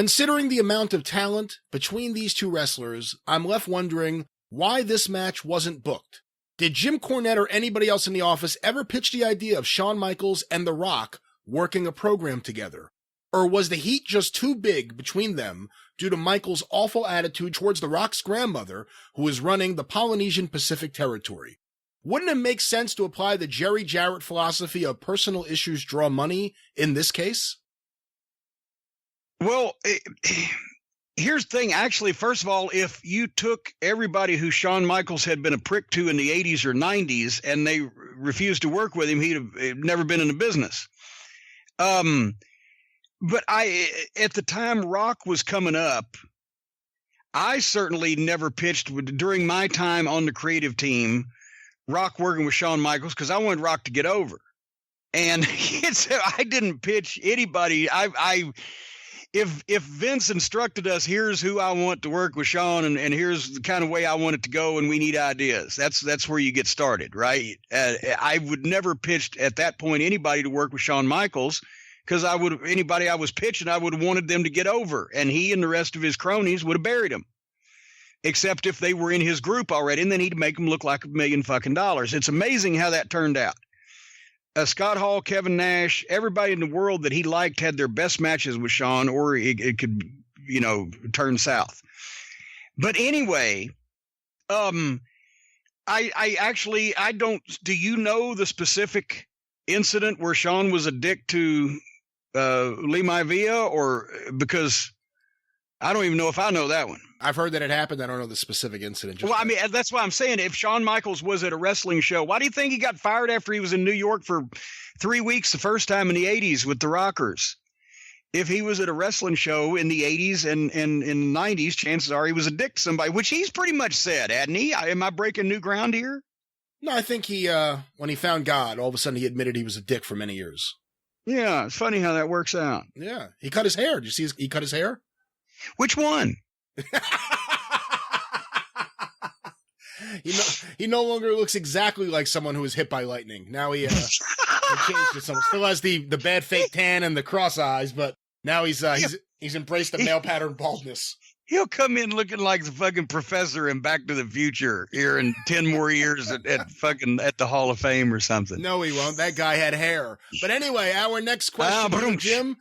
Considering the amount of talent between these two wrestlers, I'm left wondering why this match wasn't booked. Did Jim Cornette or anybody else in the office ever pitch the idea of Shawn Michaels and The Rock working a program together? Or was the heat just too big between them due to Michaels' awful attitude towards The Rock's grandmother, who is running the Polynesian Pacific Territory? Wouldn't it make sense to apply the Jerry Jarrett philosophy of personal issues draw money in this case? Well, here's the thing. Actually, first of all, if you took everybody who Shawn Michaels had been a prick to in the 80s or 90s and they refused to work with him, he'd have never been in the business. But at the time Rock was coming up, I certainly never pitched during my time on the creative team, Rock working with Shawn Michaels, because I wanted Rock to get over. And I didn't pitch anybody. If Vince instructed us, here's who I want to work with Shawn, and here's the kind of way I want it to go, and we need ideas. That's where you get started, right? I would never pitched at that point anybody to work with Shawn Michaels, because anybody I was pitching, I would have wanted them to get over, and he and the rest of his cronies would have buried him, except if they were in his group already, and then he'd make them look like $1 million fucking dollars. It's amazing how that turned out. Scott Hall, Kevin Nash, everybody in the world that he liked had their best matches with Shawn, or it could, turn south. But anyway, I don't. Do you know the specific incident where Shawn was a dick to Lee Maivia, or because I don't even know if I know that one. I've heard that it happened. I don't know the specific incident. Well, I mean, that's why I'm saying if Shawn Michaels was at a wrestling show, why do you think he got fired after he was in New York for 3 weeks the first time in the 80s with the Rockers? If he was at a wrestling show in the 80s and in the 90s, chances are he was a dick to somebody, which he's pretty much said, hadn't he? Am I breaking new ground here? No, I think he, when he found God, all of a sudden he admitted he was a dick for many years. Yeah, it's funny how that works out. Yeah, he cut his hair. Did you see he cut his hair? Which one? He no longer looks exactly like someone who was hit by lightning. Now he changed it. Still has the bad fake tan and the cross eyes, but now he's embraced the male pattern baldness. He'll come in looking like the fucking professor in Back to the Future here in 10 more years at the Hall of Fame or something. No, he won't. That guy had hair. But anyway, our next question, Jim,